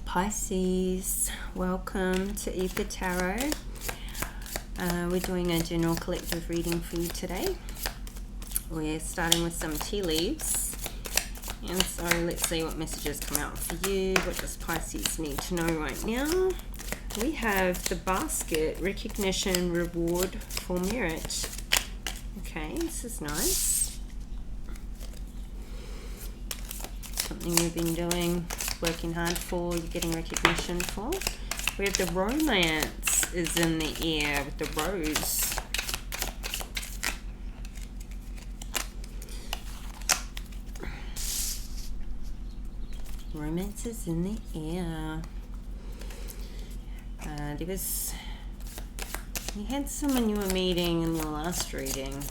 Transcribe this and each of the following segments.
Pisces, welcome to Aether Tarot. We're doing a general collective reading for you today. We're starting with some tea leaves. And so let's see what messages come out for you. What does Pisces need to know right now? We have the basket, recognition, reward for merit. Okay, this is nice. Something you've been doing, working hard for, you're getting recognition for. We have the romance is in the air with the rose. Romance is in the air. You had someone you were meeting in your last reading.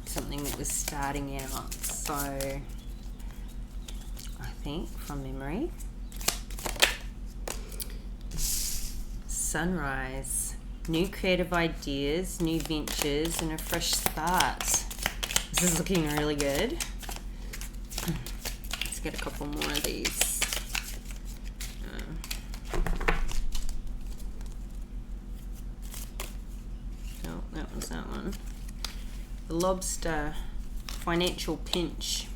Something that was starting out. So, I think, from memory. Sunrise. New creative ideas, new ventures, and a fresh start. This is looking really good. Let's get a couple more of these. Oh, that was that one. The lobster. Financial pinch.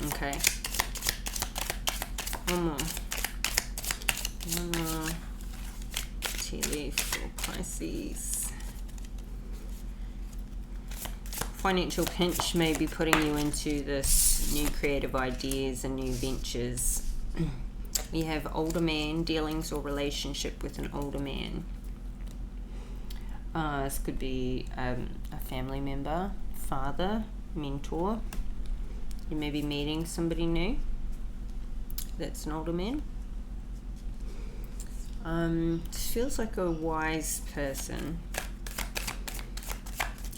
Okay. One more tea leaf for Pisces. Financial pinch may be putting you into this new creative ideas and new ventures. We have older man, dealings or relationship with an older man. This could be a family member, father, mentor. You may be meeting somebody new that's an older man. This feels like a wise person,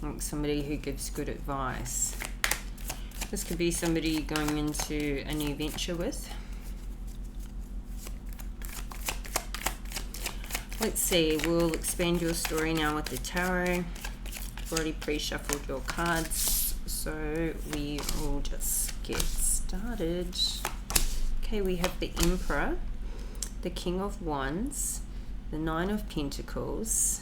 like somebody who gives good advice. This could be somebody you're going into a new venture with. Let's see, we'll expand your story now with the tarot. I've already pre-shuffled your cards, so we will just get started. Okay, we have the Emperor, the King of Wands, the Nine of Pentacles,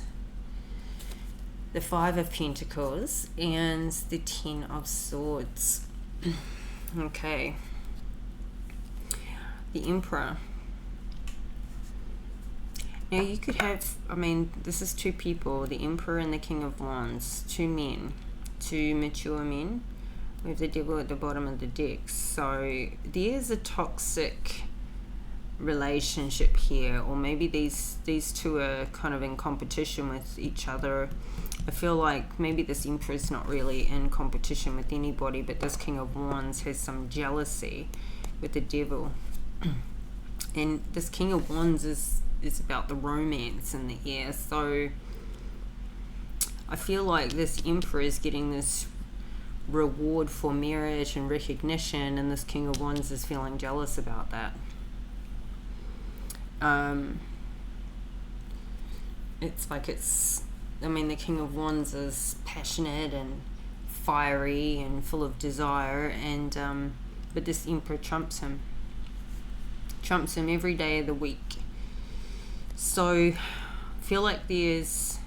the Five of Pentacles, and the Ten of Swords. Okay. The Emperor. Now you could have, this is two people, the Emperor and the King of Wands, two men, two mature men. We have the Devil at the bottom of the deck. So there's a toxic relationship here, or maybe these two are kind of in competition with each other. I feel like maybe this Emperor is not really in competition with anybody, but this King of Wands has some jealousy with the Devil. And this King of Wands is about the romance in the air. So I feel like this Emperor is getting this reward for merit and recognition, and this King of Wands is feeling jealous about that. The King of Wands is passionate and fiery and full of desire, and but this Emperor trumps him every day of the week. So I feel like there's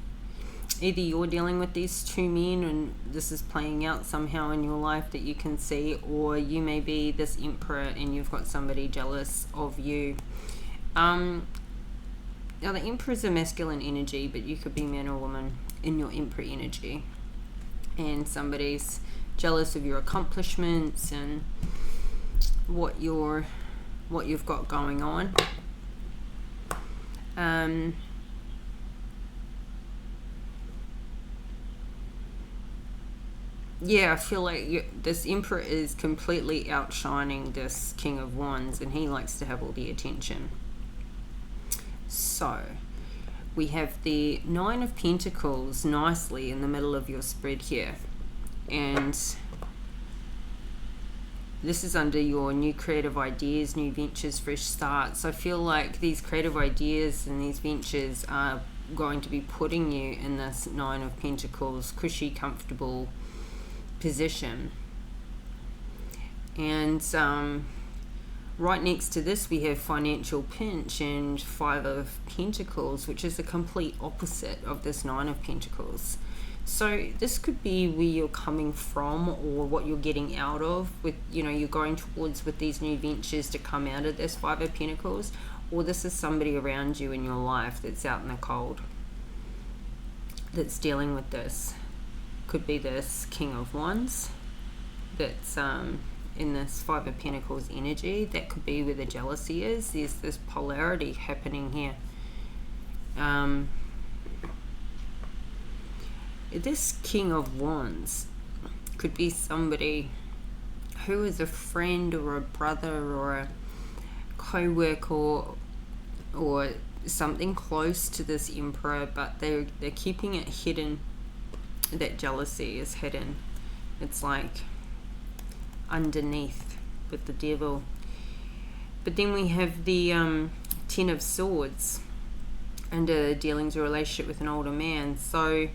either you're dealing with these two men and this is playing out somehow in your life that you can see, or you may be this Emperor and you've got somebody jealous of you. Now the Emperor is a masculine energy, but you could be man or woman in your Emperor energy, and somebody's jealous of your accomplishments and what you've got going on. Yeah, I feel like this Emperor is completely outshining this King of Wands, and he likes to have all the attention. So we have the Nine of Pentacles nicely in the middle of your spread here, and this is under your new creative ideas, new ventures, fresh starts. I feel like these creative ideas and these ventures are going to be putting you in this Nine of Pentacles cushy, comfortable position. And Right next to this, we have financial pinch and 5 of Pentacles, which is the complete opposite of this 9 of Pentacles. So this could be where you're coming from, or what you're getting out of with, you know, you're going towards with these new ventures to come out of this 5 of Pentacles, or this is somebody around you in your life that's out in the cold, that's dealing with this. Could be this King of Wands that's in this 5 of Pentacles energy. That could be where the jealousy is. There's this polarity happening here. This King of Wands could be somebody who is a friend or a brother or a co-worker or something close to this Emperor, but they're keeping it hidden. That jealousy is hidden. It's like underneath with the Devil. But then we have the 10 of Swords under dealings or relationship with an older man. So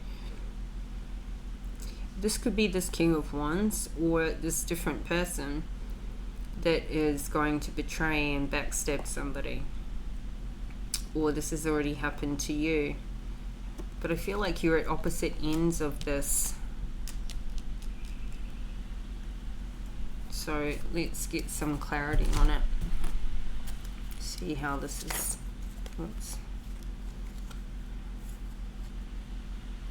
this could be this King of Wands or this different person that is going to betray and backstab somebody, or this has already happened to you. But I feel like you're at opposite ends of this. So let's get some clarity on it. See how this is. Oops.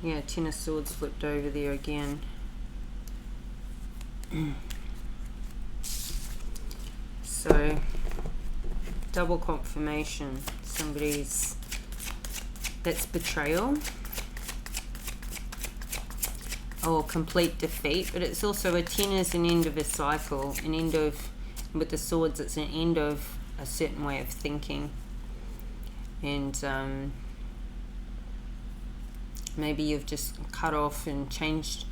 Yeah, 10 of Swords flipped over there again. So, double confirmation. Somebody's, that's betrayal. Or complete defeat. But it's also, a 10 is an end of a cycle. An end of, with the Swords, it's an end of a certain way of thinking. And, maybe you've just cut off and changed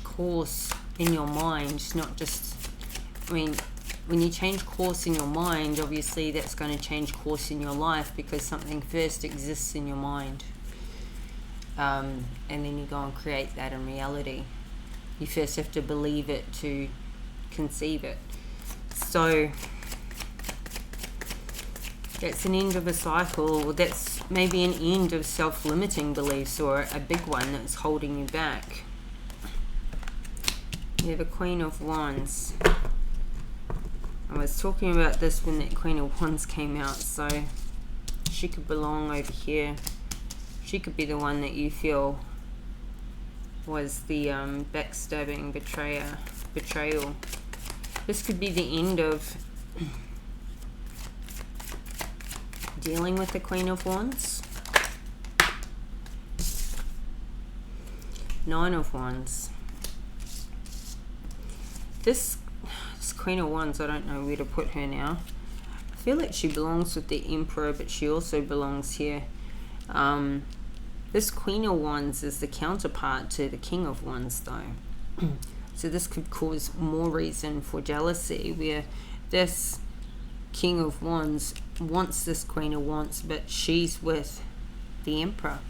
course in your mind. Not just, I mean, when you change course in your mind, obviously that's going to change course in your life, because something first exists in your mind. And then you go and create that in reality. You first have to believe it to conceive it. So that's an end of a cycle, or that's maybe an end of self-limiting beliefs, or a big one that's holding you back. You have a Queen of Wands. I was talking about this when that Queen of Wands came out, so she could belong over here. She could be the one that you feel was the backstabbing betrayal. This could be the end of dealing with the Queen of Wands. 9 of Wands. This Queen of Wands, I don't know where to put her now. I feel like she belongs with the Emperor, but she also belongs here. This Queen of Wands is the counterpart to the King of Wands, though. So this could cause more reason for jealousy, where this King of Wands wants this Queen of Wands, but she's with the Emperor.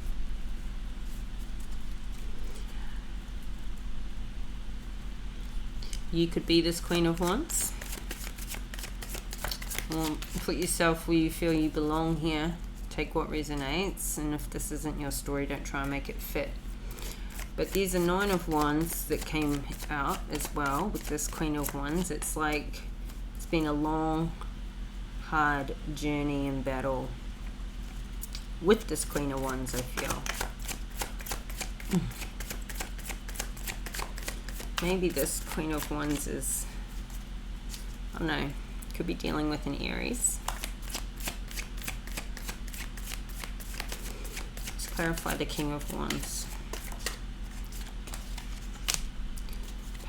You could be this Queen of Wands. Or put yourself where you feel you belong here. Take what resonates, and if this isn't your story, don't try and make it fit. But there's a 9 of Wands that came out as well with this Queen of Wands. It's like it's been a long, hard journey and battle with this Queen of Wands, I feel. Maybe this Queen of Wands is, I don't know, could be dealing with an Aries. Let's clarify the King of Wands.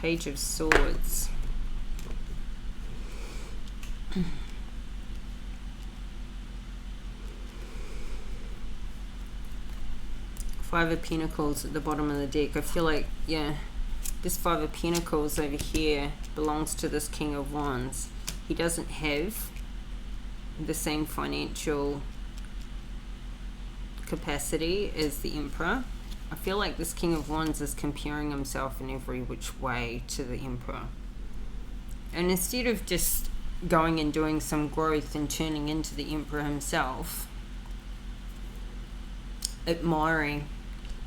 Page of Swords. 5 of Pentacles at the bottom of the deck. I feel like, yeah, this 5 of Pentacles over here belongs to this King of Wands. He doesn't have the same financial capacity as the Emperor. I feel like this King of Wands is comparing himself in every which way to the Emperor. And instead of just going and doing some growth and turning into the Emperor himself, admiring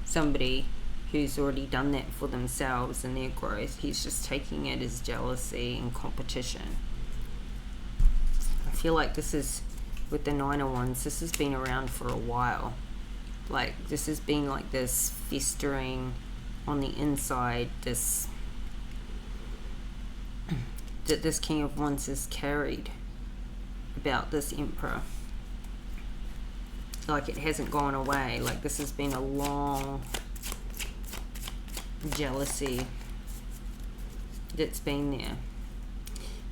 somebody who's already done that for themselves and their growth. He's just taking it as jealousy and competition. I feel like this is, with the Nine of Wands, this has been around for a while. Like, this has been like this festering on the inside, this that this King of Wands is carried about this Emperor. Like, it hasn't gone away. Like, this has been a long jealousy that's been there.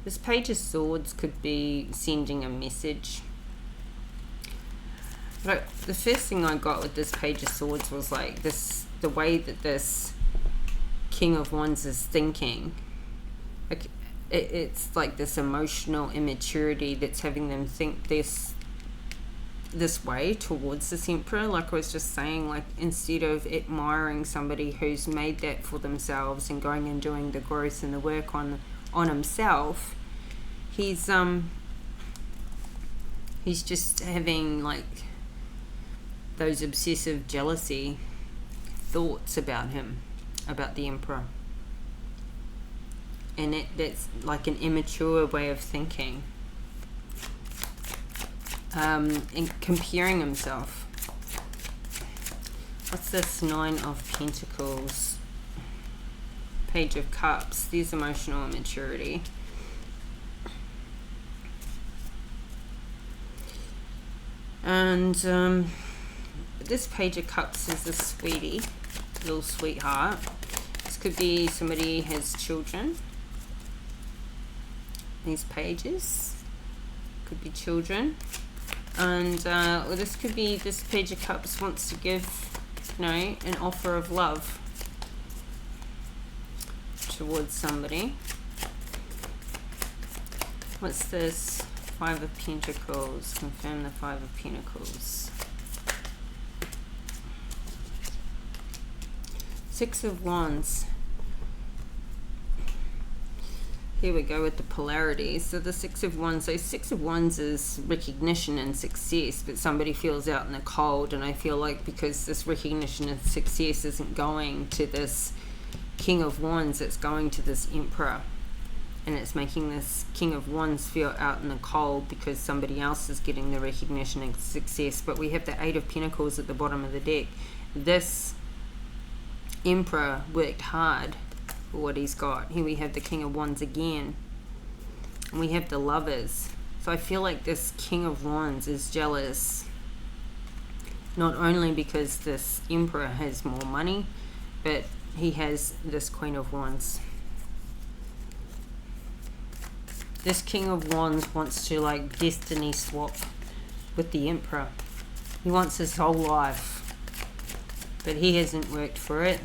This Page of Swords could be sending a message. But the first thing I got with this Page of Swords was like this, the way that this King of Wands is thinking. Like, it's like this emotional immaturity that's having them think this way towards this Emperor. Like I was just saying, like, instead of admiring somebody who's made that for themselves and going and doing the growth and the work on himself, he's just having like those obsessive jealousy thoughts about him, about the Emperor. And that's like an immature way of thinking. And comparing himself. What's this Nine of Pentacles? Page of Cups. There's emotional immaturity. And this Page of Cups is a sweetie, little sweetheart. This could be somebody has children. These pages could be children. And or this could be, this Page of Cups wants to give, you know, an offer of love towards somebody. What's this? Five of Pentacles. Confirm the Five of Pentacles. Six of Wands. Here we go with the polarity. So the Six of Wands. So Six of Wands is recognition and success, but somebody feels out in the cold. And I feel like because this recognition and success isn't going to this King of Wands, it's going to this Emperor. And it's making this King of Wands feel out in the cold because somebody else is getting the recognition and success. But we have the Eight of Pentacles at the bottom of the deck. This Emperor worked hard for what he's got. Here we have the King of Wands again. And we have the Lovers. So I feel like this King of Wands is jealous. Not only because this Emperor has more money, but he has this Queen of Wands. This King of Wands wants to like destiny swap with the Emperor. He wants his whole life, but he hasn't worked for it.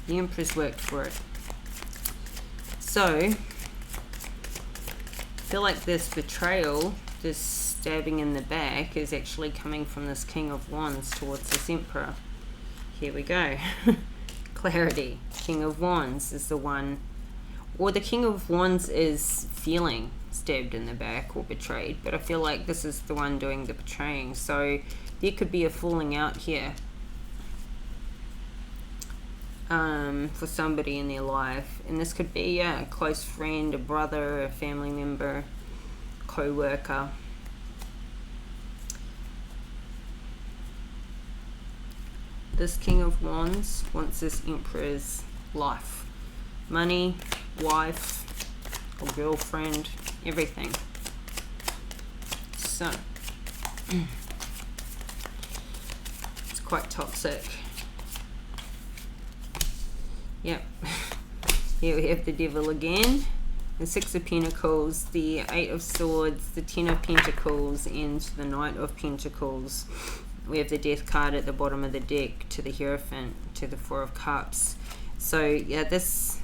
The Empress worked for it. So I feel like this betrayal, this stabbing in the back, is actually coming from this King of Wands towards this Emperor. Here we go. Clarity. King of Wands is the one, or the King of Wands is feeling stabbed in the back or betrayed, but I feel like this is the one doing the betraying. So there could be a falling out here for somebody in their life, and this could be a close friend, a brother, a family member, co-worker. This King of Wands wants this Emperor's life, money, wife or girlfriend, everything. So it's quite toxic. Yep. Here we have the Devil again, the Six of Pentacles, the Eight of Swords, the Ten of Pentacles, and the Knight of Pentacles. We have the Death card at the bottom of the deck, to the Hierophant, to the Four of Cups. So yeah, this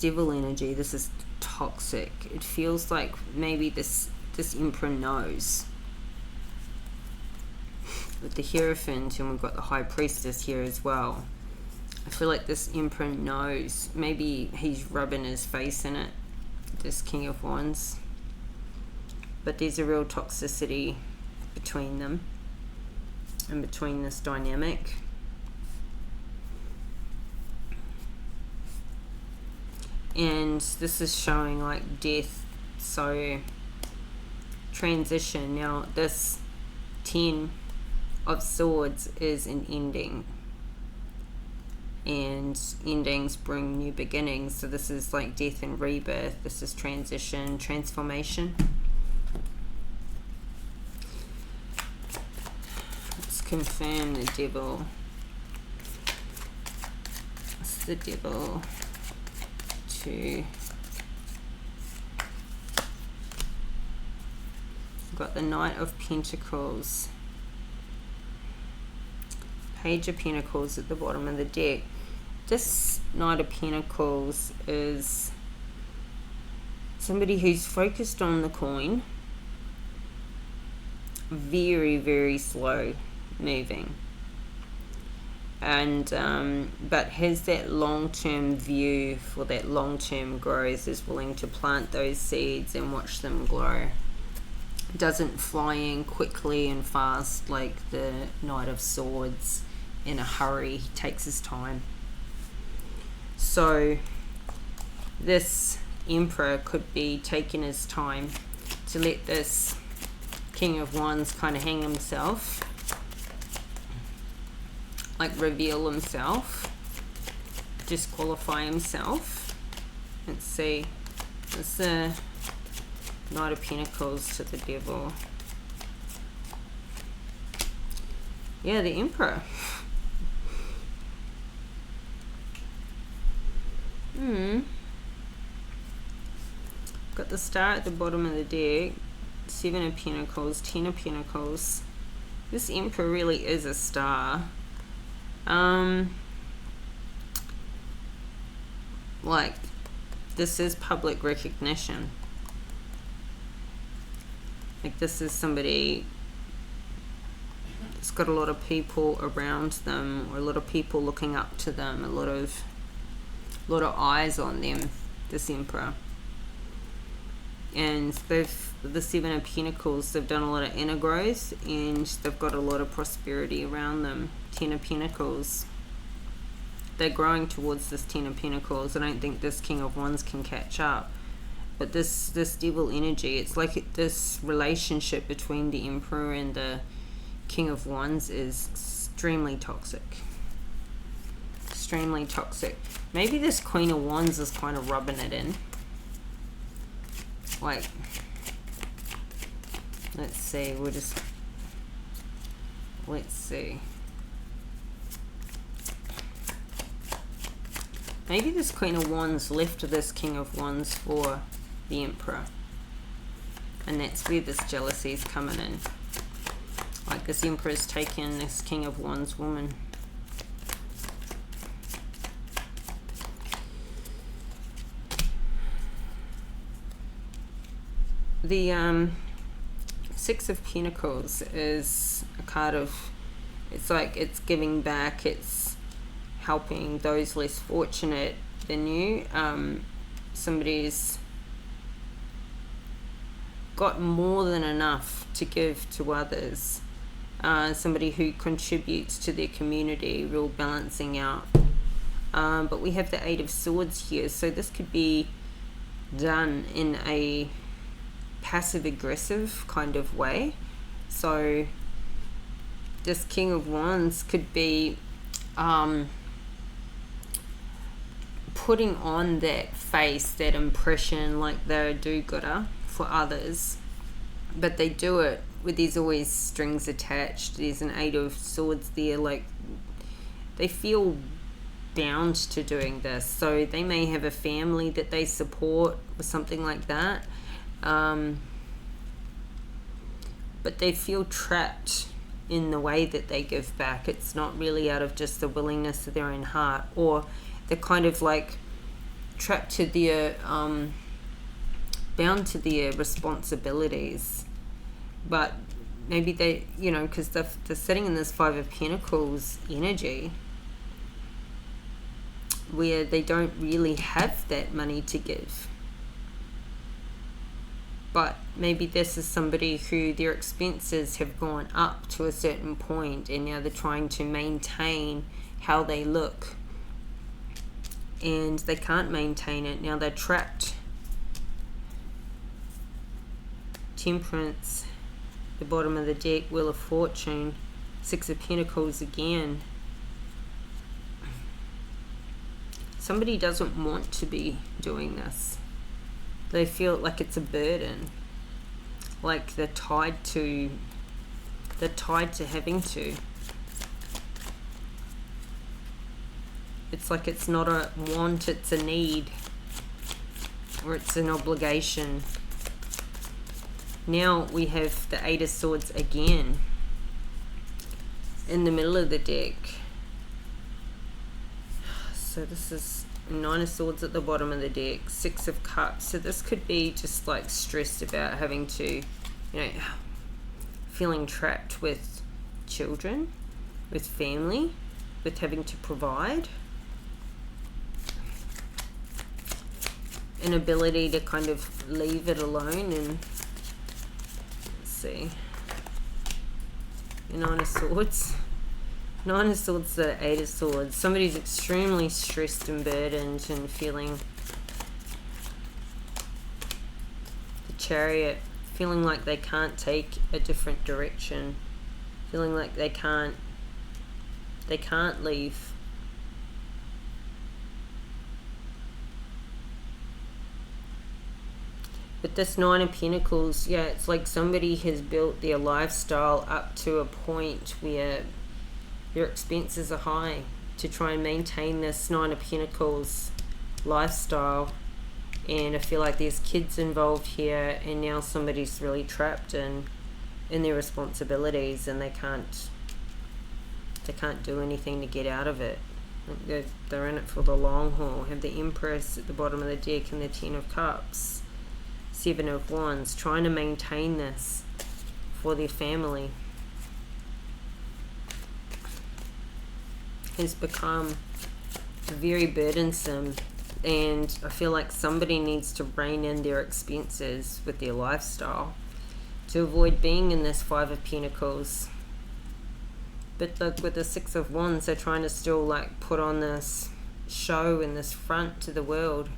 Devil energy, this is toxic. It feels like maybe this Emperor knows. With the Hierophant, and we've got the High Priestess here as well. I feel like this Emperor knows. Maybe he's rubbing his face in it, this King of Wands. But there's a real toxicity between them and between this dynamic. And this is showing like death, so transition. Now this 10 of Swords is an ending, and endings bring new beginnings. So this is like death and rebirth. This is transition, transformation. Let's confirm the Devil. What's the Devil? We've got the Knight of Pentacles, Page of Pentacles at the bottom of the deck. This Knight of Pentacles is somebody who's focused on the coin, very, very slow moving, and but has that long-term view for that long-term growth, is willing to plant those seeds and watch them grow. Doesn't fly in quickly and fast like the Knight of Swords in a hurry. He takes his time. So this Emperor could be taking his time to let this King of Wands kind of hang himself, like reveal himself, disqualify himself. Let's see, it's the Knight of Pentacles to the Devil. Yeah, the Emperor. Got the Star at the bottom of the deck, 7 of Pentacles, 10 of Pentacles. This Emperor really is a star. Like, this is public recognition. Like, this is somebody that's got a lot of people around them, or a lot of people looking up to them, a lot of eyes on them, this Emperor. And they've, the 7 of Pentacles, they've done a lot of inner growth, and they've got a lot of prosperity around them. 10 of Pentacles, they're growing towards this 10 of Pentacles. I don't think this King of Wands can catch up. But this Devil energy, it's like this relationship between the Emperor and the King of Wands is extremely toxic. Extremely toxic. Maybe this Queen of Wands is kind of rubbing it in. Like, let's see, let's see. Maybe this Queen of Wands left this King of Wands for the Emperor. And that's where this jealousy is coming in. Like, this Emperor is taking this King of Wands woman. The 6 of Pentacles is a card of, it's like it's giving back, it's helping those less fortunate than you. Somebody's got more than enough to give to others. Somebody who contributes to their community, real balancing out. But we have the 8 of Swords here, so this could be done in a passive-aggressive kind of way. So this King of Wands could be putting on that face, that impression, like they're a do-gooder for others, but they do it with, there's always strings attached. There's an 8 of Swords there, like they feel bound to doing this. So they may have a family that they support or something like that, but they feel trapped in the way that they give back. It's not really out of just the willingness of their own heart, or they're kind of like trapped to their bound to their responsibilities. But maybe they, you know, because they're sitting in this 5 of Pentacles energy, where they don't really have that money to give. But maybe this is somebody who their expenses have gone up to a certain point and now they're trying to maintain how they look. And they can't maintain it. Now they're trapped. Temperance, the bottom of the deck, Wheel of Fortune, Six of Pentacles again. Somebody doesn't want to be doing this. They feel like it's a burden, like they're tied to having to. It's like it's not a want, it's a need, or it's an obligation. Now we have the Eight of Swords again in the middle of the deck. So this is Nine of Swords at the bottom of the deck, Six of Cups. So this could be just like stressed about having to, feeling trapped with children, with family, with having to provide. Inability to kind of leave it alone. And let's see, Nine of Swords. Nine of Swords, the Eight of Swords. Somebody's extremely stressed and burdened and feeling the Chariot, feeling like they can't take a different direction, feeling like they can't leave. But this Nine of Pentacles, yeah, it's like somebody has built their lifestyle up to a point where your expenses are high to try and maintain this Nine of Pentacles lifestyle. And I feel like there's kids involved here, and now somebody's really trapped in their responsibilities, and they can't do anything to get out of it. They're in it for the long haul. Have the Empress at the bottom of the deck and the Ten of Cups, Seven of Wands, trying to maintain this for their family. Has become very burdensome, and I feel like somebody needs to rein in their expenses with their lifestyle to avoid being in this Five of Pentacles. But look, with the Six of Wands, they're trying to still like put on this show and this front to the world.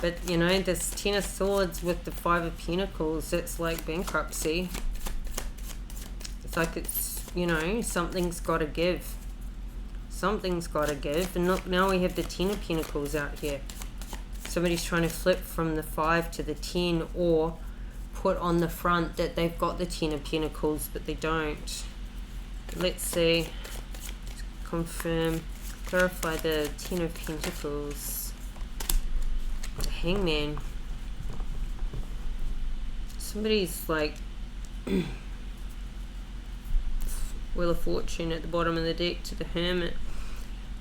But this Ten of Swords with the Five of Pentacles, it's like bankruptcy. It's like it's, something's got to give. Something's got to give. And look, now we have the Ten of Pentacles out here. Somebody's trying to flip from the 5 to the 10, or put on the front that they've got the Ten of Pentacles, but they don't. Let's see. Confirm. Clarify the Ten of Pentacles. The Hangman. Somebody's like... Wheel of Fortune at the bottom of the deck to the Hermit.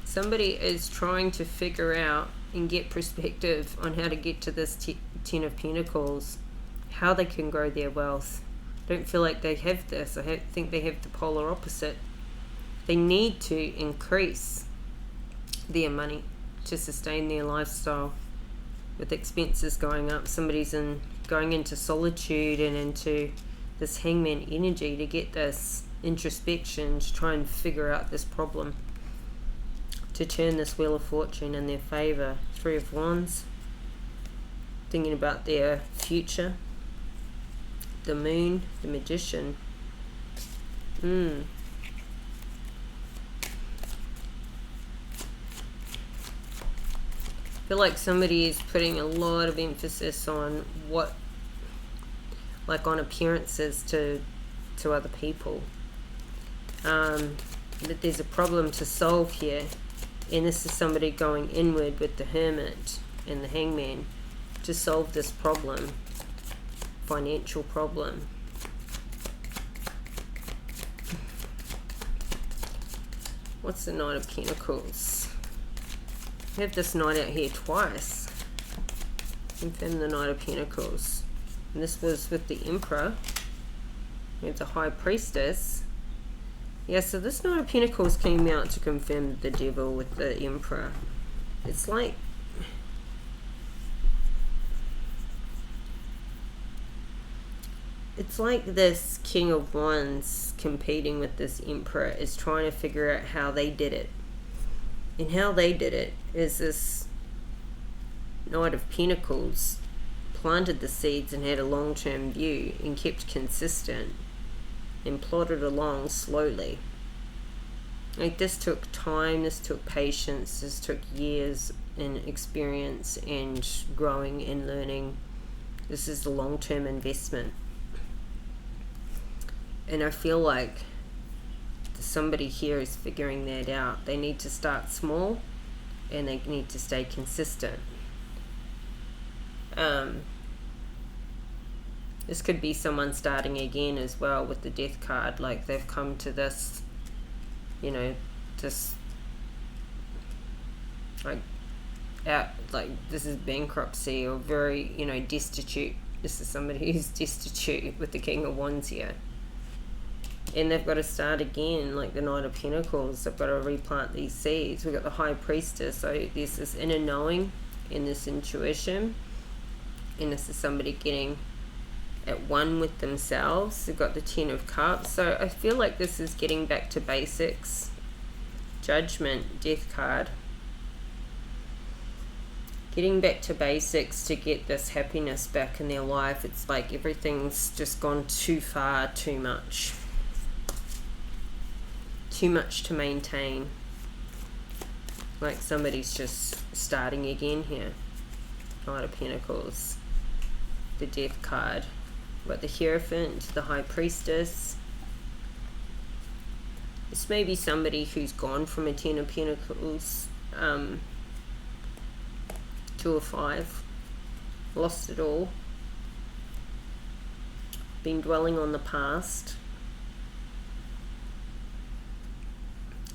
Somebody is trying to figure out and get perspective on how to get to this Ten of Pentacles, how they can grow their wealth. I don't feel like they have this. I think they have the polar opposite. They need to increase their money to sustain their lifestyle. With expenses going up, somebody's going into solitude and into this Hangman energy to get this introspection, to try and figure out this problem, to turn this Wheel of Fortune in their favor. Three of Wands, thinking about their future. The Moon, the Magician. I feel like somebody is putting a lot of emphasis on on appearances to other people. That there's a problem to solve here, and this is somebody going inward with the Hermit and the Hangman to solve this problem, financial problem. What's the Knight of Pentacles? We have this Knight out here twice. Confirm the Knight of Pentacles. And this was with the Emperor. We have the High Priestess. Yeah, so this Knight of Pentacles came out to confirm the Devil with the Emperor. It's like this King of Wands competing with this Emperor is trying to figure out how they did it. And how they did it is this Knight of Pentacles planted the seeds and had a long-term view and kept consistent and plodded along slowly. Like, this took time, this took patience, this took years in experience and growing and learning. This is the long-term investment. And I feel like somebody here is figuring that out. They need to start small and they need to stay consistent. This could be someone starting again as well with the Death card. Like, they've come to this, you know, this like this is bankruptcy or very, you know, destitute. This is somebody who's destitute with the King of Wands here. And they've got to start again, like the Knight of Pentacles. They've got to replant these seeds. We've got the High Priestess. So there's this inner knowing and this intuition. And this is somebody getting at one with themselves. They've got the Ten of Cups. So I feel like this is getting back to basics. Judgment, Death card. Getting back to basics to get this happiness back in their life. It's like everything's just gone too far, too much. Too much to maintain. Like somebody's just starting again here. Knight of Pentacles. The Death card. We've got the Hierophant, the High Priestess. This may be somebody who's gone from a Ten of Pentacles to a 5. Lost it all. Been dwelling on the past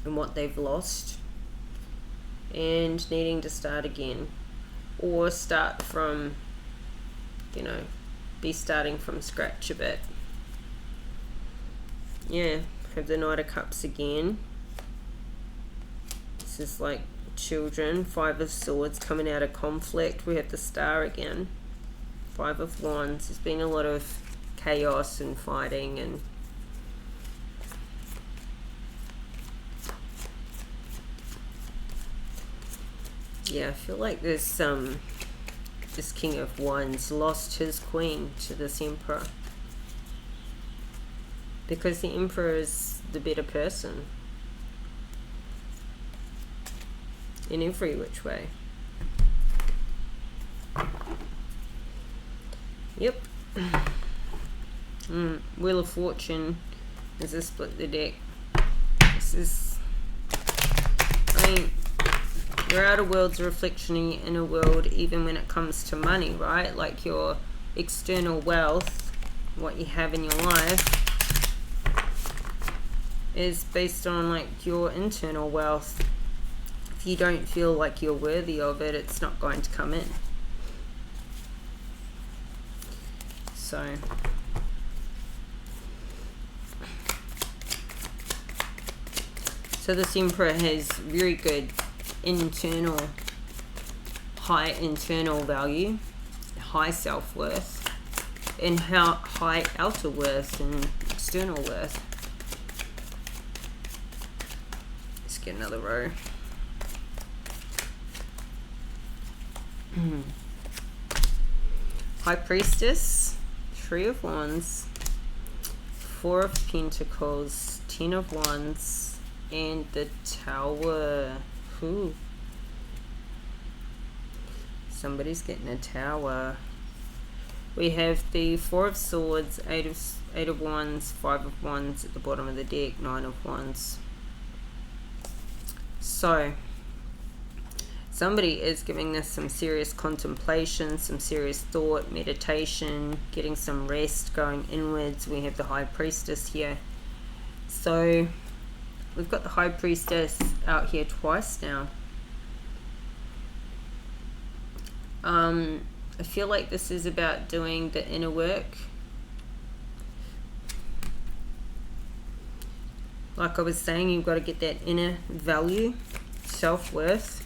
and what they've lost and needing to start again, or start from, you know, be starting from scratch a bit. Yeah, have the Knight of Cups again. This is like children. 5 of Swords coming out of conflict. We have the Star again. 5 of Wands. There's been a lot of chaos and fighting and yeah, I feel like there's this King of Wands lost his queen to this Emperor because the Emperor is the better person in every which way. Yep. Wheel of Fortune is a split the deck. This is, I mean, your outer world's a reflection in your inner world, even when it comes to money, right? Like your external wealth, what you have in your life, is based on like your internal wealth. If you don't feel like you're worthy of it, it's not going to come in. So this Emperor has very good internal, high internal value, high self-worth, and how high outer worth and external worth. Let's get another row. High Priestess, 3 of Wands, 4 of Pentacles, 10 of Wands, and the Tower. Ooh. Somebody's getting a Tower. We have the 4 of Swords, 8 of Wands, 5 of Wands at the bottom of the deck, 9 of Wands. So somebody is giving this some serious contemplation, some serious thought, meditation, getting some rest, going inwards. We have the High Priestess here. So we've got the High Priestess out here twice now. I feel like this is about doing the inner work. Like I was saying, you've got to get that inner value, self-worth,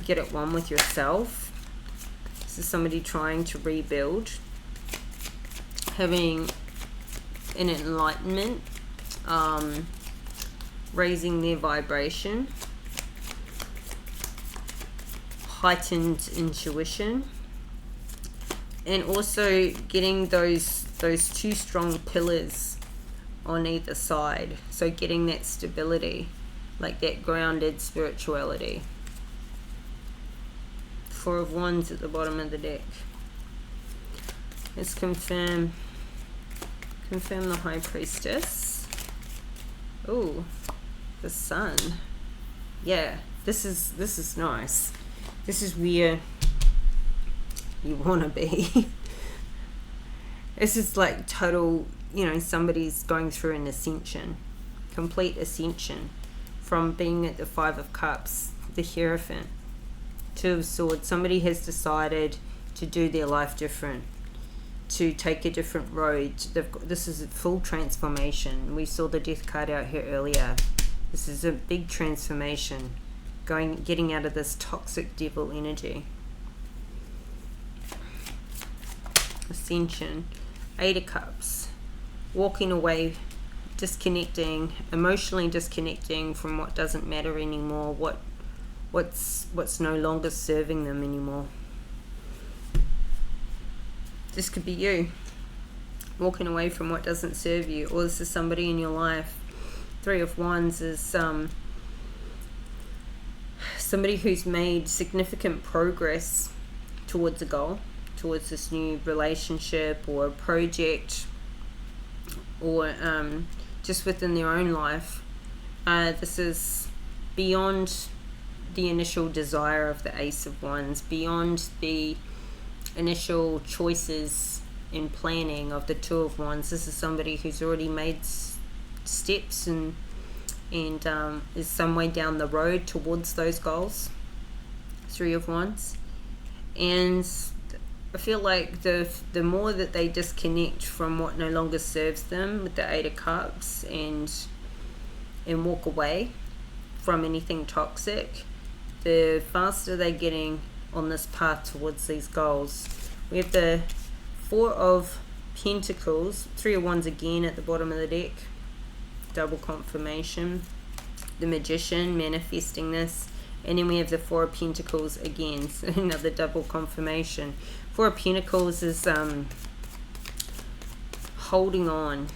get at one with yourself. This is somebody trying to rebuild, having an enlightenment, raising their vibration, heightened intuition, and also getting those two strong pillars on either side. So getting that stability, like that grounded spirituality. Four of Wands at the bottom of the deck. Let's confirm the High Priestess. Oh, the Sun. Yeah, this is nice. This is where you want to be. This is like total, you know, somebody's going through an ascension, complete ascension, from being at the Five of Cups, the Hierophant, Two of Swords. Somebody has decided to do their life different, to take a different road. This is a full transformation. We saw the Death card out here earlier. This is a big transformation, getting out of this toxic devil energy. Ascension. Eight of Cups. Walking away, disconnecting, emotionally disconnecting from what doesn't matter anymore, what's no longer serving them anymore. This could be you, walking away from what doesn't serve you, or this is somebody in your life. Three of Wands is somebody who's made significant progress towards a goal, towards this new relationship or a project, or just within their own life. This is beyond the initial desire of the Ace of Wands, beyond the initial choices in planning of the Two of Wands. This is somebody who's already made steps and is some way down the road towards those goals. Three of Wands. And I feel like the more that they disconnect from what no longer serves them with the Eight of Cups and walk away from anything toxic, the faster they're getting on this path towards these goals. We have the Four of Pentacles, Three of Wands again at the bottom of the deck, double confirmation. The Magician manifesting this, and then we have the Four of Pentacles again, so another double confirmation. Four of Pentacles is holding on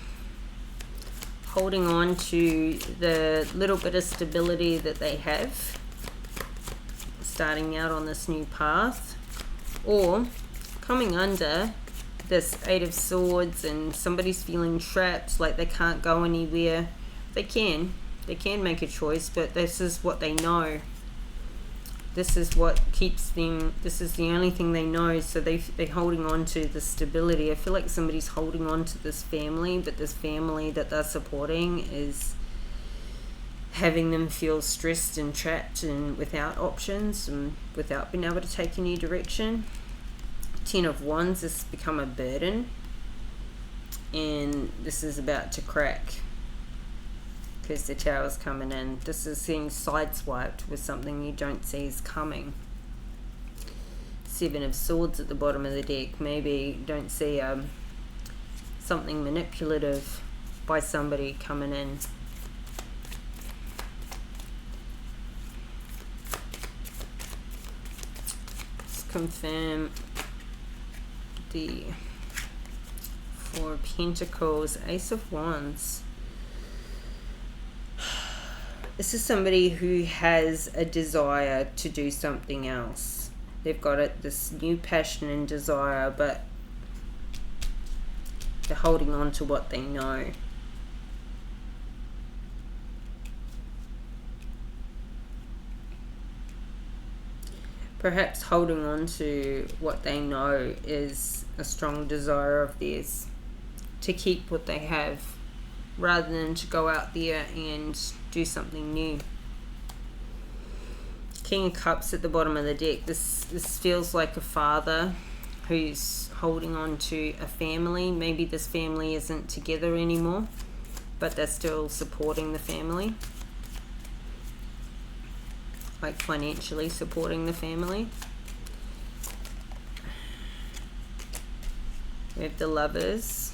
to the little bit of stability that they have, starting out on this new path, or coming under this Eight of Swords, and somebody's feeling trapped, like they can't go anywhere. They can make a choice, but this is what they know. This is what keeps them, this is the only thing they know, so they're holding on to the stability. I feel like somebody's holding on to this family, but this family that they're supporting is having them feel stressed and trapped and without options and without being able to take a new direction. Ten of Wands has become a burden, and this is about to crack because the Tower's coming in. This is being sideswiped with something you don't see is coming. Seven of Swords at the bottom of the deck. Maybe you don't see something manipulative by somebody coming in. Let's confirm the Four of Pentacles, Ace of Wands. This is somebody who has a desire to do something else. They've got this new passion and desire, but they're holding on to what they know. Perhaps holding on to what they know is a strong desire of theirs, to keep what they have rather than to go out there and do something new. King of Cups at the bottom of the deck. This feels like a father who's holding on to a family. Maybe this family isn't together anymore. but they're still supporting the family, like financially supporting the family. We have the Lovers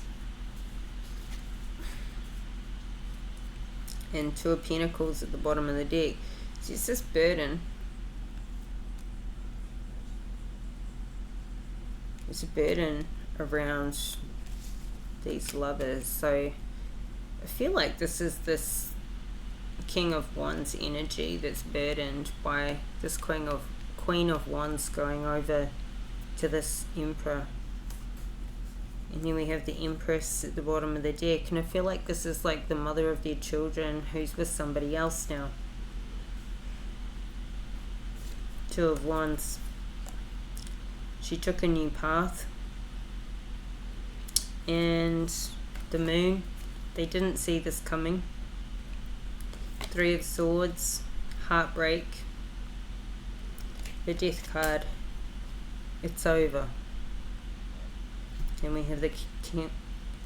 and Two of Pentacles at the bottom of the deck. So it's this burden. There's a burden around these lovers. So I feel like this is this King of Wands energy that's burdened by this Queen of Wands going over to this Emperor. And then we have the Empress at the bottom of the deck. And I feel like this is like the mother of their children who's with somebody else now. Two of Wands. She took a new path. And the Moon. They didn't see this coming. Three of Swords. Heartbreak. The Death card. It's over. And we have the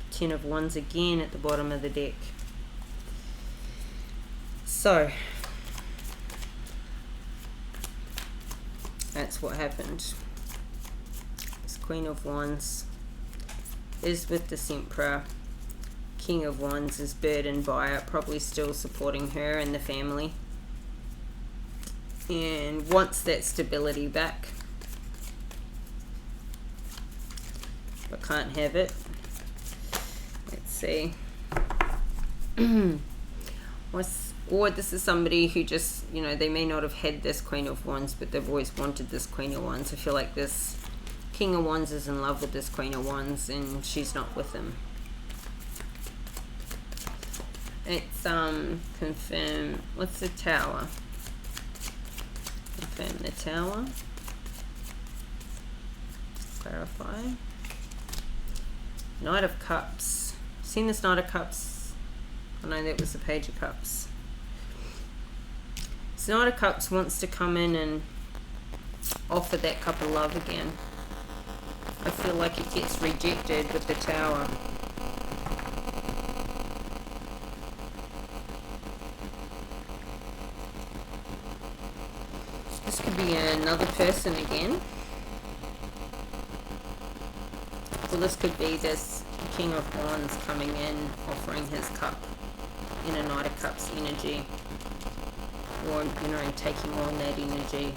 Ten of Wands again at the bottom of the deck. So that's what happened. This Queen of Wands is with this Emperor. King of Wands is burdened by it, probably still supporting her and the family, and wants that stability back, but can't have it. Let's see. Or this is somebody who just, you know, they may not have had this Queen of Wands, but they've always wanted this Queen of Wands. I feel like this King of Wands is in love with this Queen of Wands and she's not with him. It's confirm. What's the Tower? Confirm the Tower. Clarify. Knight of Cups. Seen this Knight of Cups? I know that was the Page of Cups. So Knight of Cups wants to come in and offer that cup of love again. I feel like it gets rejected with the Tower. This could be another person again. Or this could be this King of Wands coming in, offering his cup in a Knight of Cups energy. Or, you know, taking on that energy.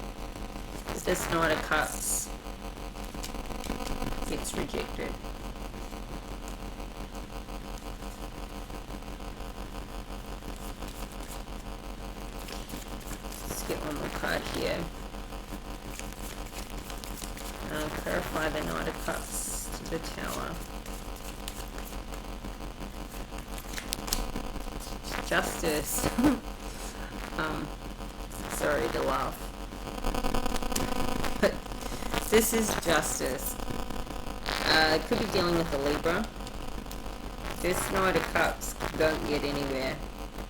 But this Knight of Cups gets rejected. Let's get one more card here. Clarify the Knight of Cups to the Tower. Justice. Sorry to laugh. But this is Justice. Could be dealing with a Libra. This Knight of Cups don't get anywhere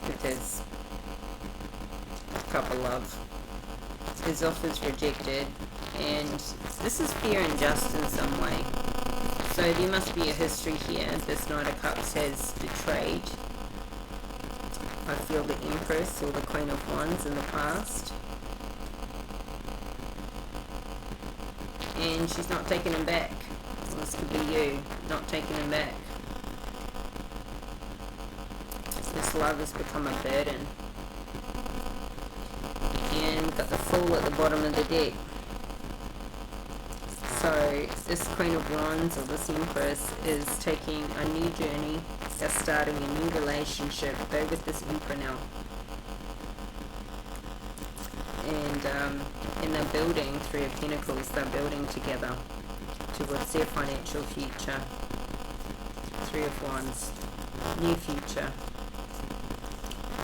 because cup of love. His offer's rejected, and this is fear and injustice in some way. So there must be a history here. This Knight of Cups has betrayed, I feel, the Empress or the Queen of Wands in the past. And she's not taking him back. Well, this could be you, not taking him back. This love has become a burden. And got the Fool at the bottom of the deck. So this Queen of Wands or this Empress is taking a new journey. They're starting a new relationship. They're with this Emperor now. And they're building, Three of Pentacles, they're building together towards their financial future. Three of Wands, new future.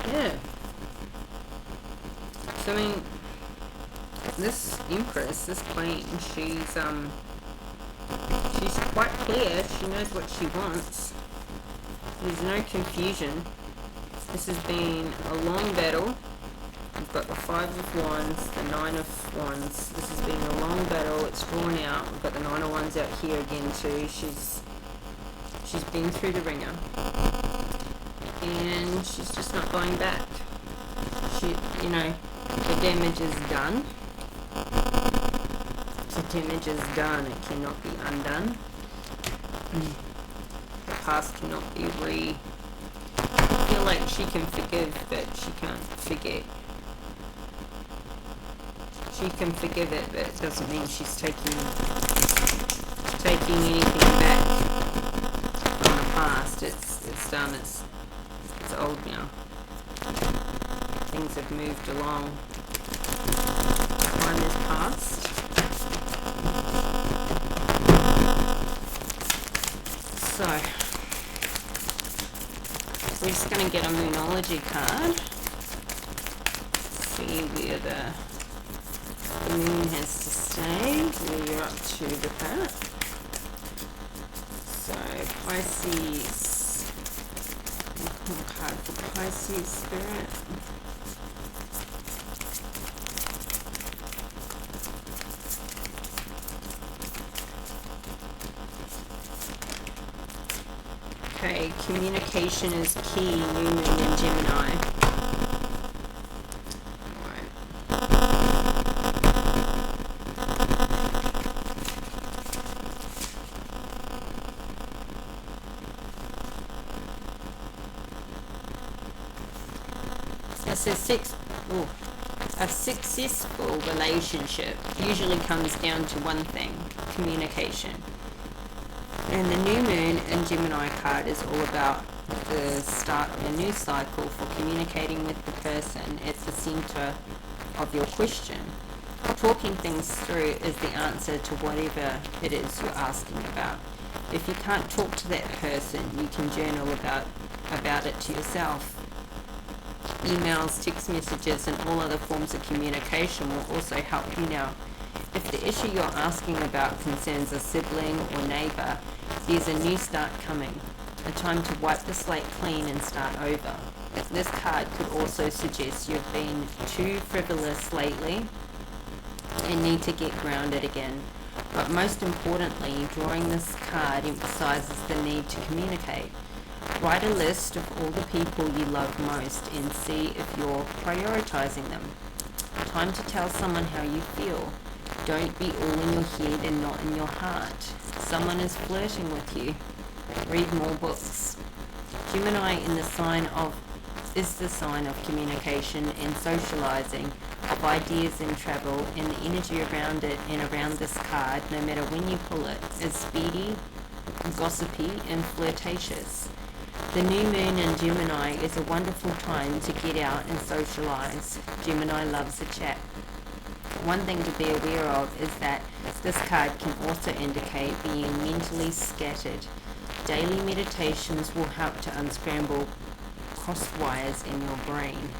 Yeah. So I mean, this Empress, this Queen, she's quite clear. She knows what she wants. There's no confusion. This has been a long battle. We've got the Five of Wands, the Nine of Wands. This has been a long battle. It's drawn out. We've got the Nine of Wands out here again too. She's been through the ringer. and she's just not going back. She, you know, the damage is done. The damage is done. It cannot be undone. The past cannot be I feel like she can forgive, but she can't forget. She can forgive it, but it doesn't mean she's taking anything back from the past. It's done. It's old now. Things have moved along. Time is past. So we're just going to get a Moonology card. See where the moon has to stay, where you're up to with that. So Pisces, one card for Pisces spirit. Okay, communication is key, New Moon in Gemini. A successful relationship usually comes down to one thing: communication. And the new moon in Gemini card is all about the start of a new cycle for communicating with the person at the center of your question. Talking things through is the answer to whatever it is you're asking about. If you can't talk to that person, you can journal about it to yourself. Emails, text messages, and all other forms of communication will also help you now. If the issue you're asking about concerns a sibling or neighbour, there's a new start coming, a time to wipe the slate clean and start over. This card could also suggest you've been too frivolous lately and need to get grounded again. But most importantly, drawing this card emphasises the need to communicate. Write a list of all the people you love most and see if you're prioritising them. Time to tell someone how you feel. Don't be all in your head and not in your heart. Someone is flirting with you. Read more books. Gemini is the sign of communication and socializing, of ideas and travel, and the energy around it and around this card, no matter when you pull it, is speedy, gossipy, and flirtatious. The new moon in Gemini is a wonderful time to get out and socialize. Gemini loves a chat. One thing to be aware of is that this card can also indicate being mentally scattered. Daily meditations will help to unscramble crossed wires in your brain.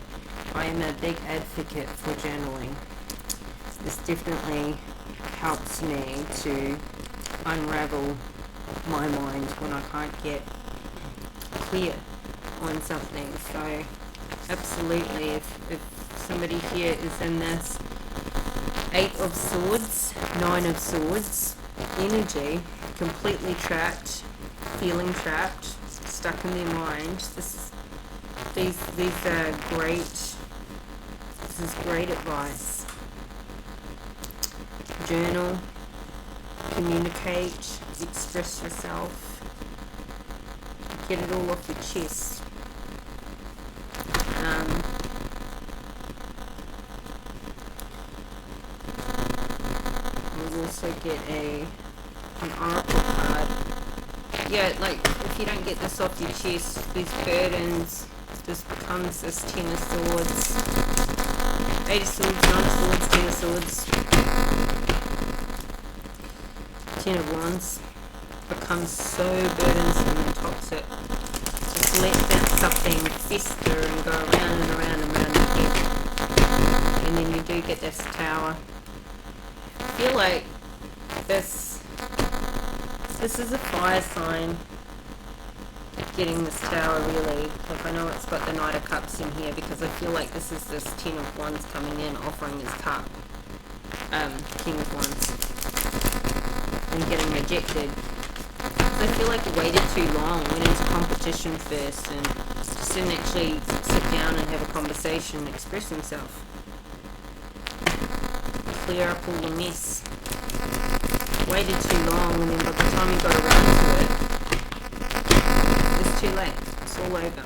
I am a big advocate for journaling. This definitely helps me to unravel my mind when I can't get clear on something. So absolutely, if somebody here is in this 8 of Swords, 9 of Swords energy, completely trapped, feeling trapped, stuck in their mind, these are great. This is great advice. Journal, communicate, express yourself, get it all off your chest. We'll also get an oracle card. Yeah, like if you don't get this off your chest, these burdens, this becomes this 10 of Swords, 8 of Swords, 9 of Swords, 10 of Swords, 10 of Wands, becomes so burdensome and toxic. Just let that something fester and go around and around and around again. And then you do get this Tower. I feel like this is a fire sign getting this Tower, really. Like, I know it's got the Knight of Cups in here because I feel like this is this 10 of Wands coming in offering his cup, King of Wands, and getting rejected. I feel like he waited too long, went into competition first and Just didn't actually sit down and have a conversation and express himself. Clear up all the mess. Waited too long, and then by the time he got around to it, it's too late. It's all over.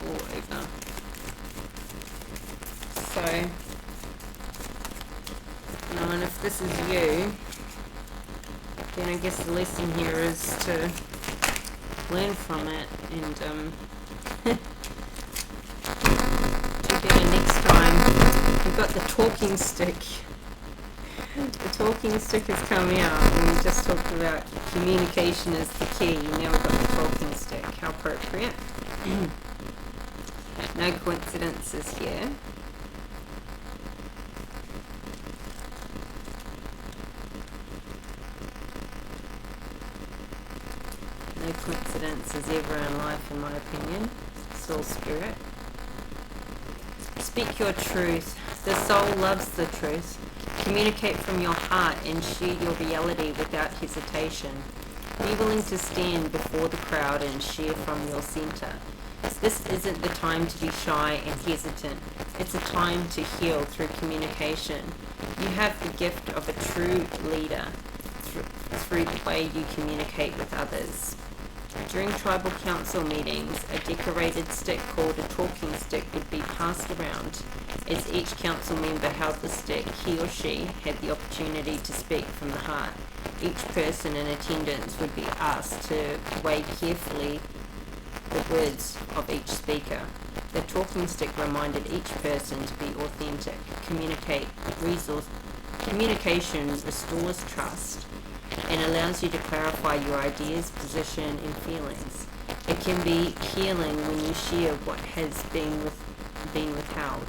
All over. So, and if this is you, then I guess the lesson here is to learn from it and do better next time. We've got the talking stick. The talking stick has come out, and we just talked about communication is the key. Now we've got the talking stick. How appropriate. No coincidences here. No coincidences ever in life, in my opinion. Soul spirit. Speak your truth. The soul loves the truth. Communicate from your heart and share your reality without hesitation. Be willing to stand before the crowd and share from your center. This isn't the time to be shy and hesitant. It's a time to heal through communication. You have the gift of a true leader through the way you communicate with others. During tribal council meetings, a decorated stick called a talking stick would be passed around. As each council member held the stick, he or she had the opportunity to speak from the heart. Each person in attendance would be asked to weigh carefully the words of each speaker. The talking stick reminded each person to be authentic. Communication restores trust and allows you to clarify your ideas, position, and feelings. It can be healing when you share what has been withheld.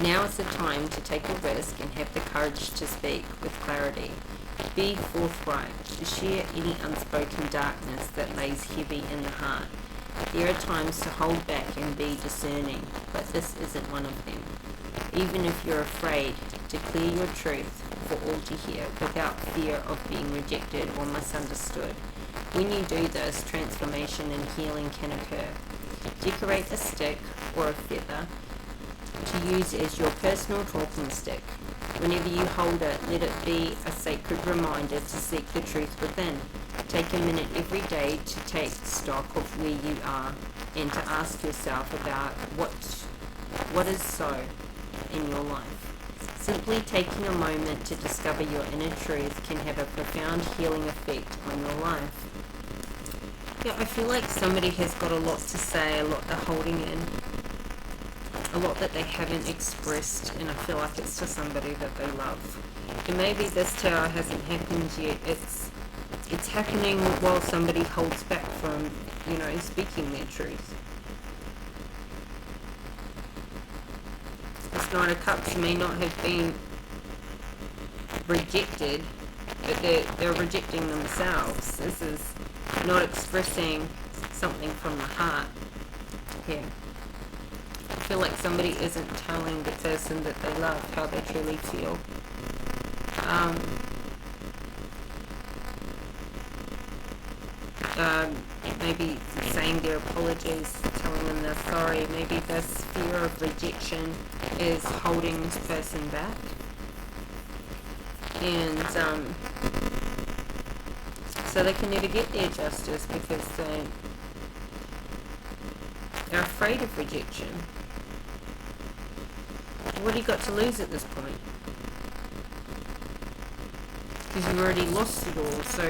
Now is the time to take a risk and have the courage to speak with clarity. Be forthright. Share any unspoken darkness that lays heavy in the heart. There are times to hold back and be discerning, but this isn't one of them. Even if you're afraid, declare your truth for all to hear without fear of being rejected or misunderstood. When you do this, transformation and healing can occur. Decorate a stick or a feather to use as your personal talking stick. Whenever you hold it, let it be a sacred reminder to seek the truth within. Take a minute every day to take stock of where you are and to ask yourself about what is so in your life. Simply taking a moment to discover your inner truth can have a profound healing effect on your life. Yeah, I feel like somebody has got a lot to say, a lot they're holding in, a lot that they haven't expressed, and I feel like it's to somebody that they love. And maybe this tower hasn't happened yet. It's happening while somebody holds back from, speaking their truth. This Knight of Cups may not have been rejected, but they're rejecting themselves. This is not expressing something from the heart here. I feel like somebody isn't telling the person that they love how they truly feel. Maybe saying their apologies, telling them they're sorry. Maybe this fear of rejection is holding this person back. And so they can never get their justice because they're afraid of rejection. What have you got to lose at this point? Because you've already lost it all. So,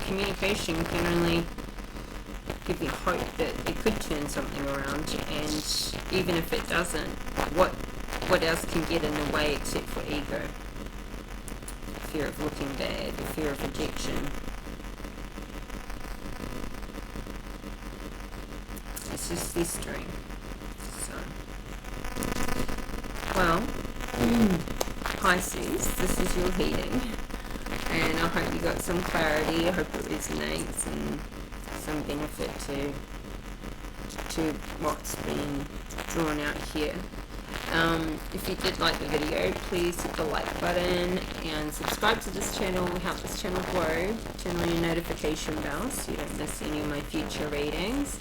communication can only give you hope that it could turn something around. And even if it doesn't, what else can get in the way except for ego? Fear of looking bad, the fear of rejection. It's just festering. So, well, Pisces, this is your reading, and I hope you got some clarity. I hope it resonates and some benefit to what's been drawn out here. If you did like the video, please hit the like button and subscribe to this channel. Help this channel grow. Turn on your notification bell so you don't miss any of my future readings.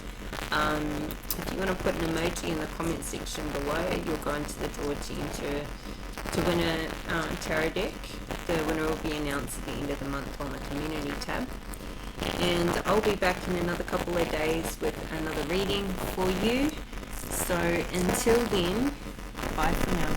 If you want to put an emoji in the comment section below, you'll go into the draw team to win a tarot deck. The winner will be announced at the end of the month on the community tab. And I'll be back in another couple of days with another reading for you. So until then, bye for now.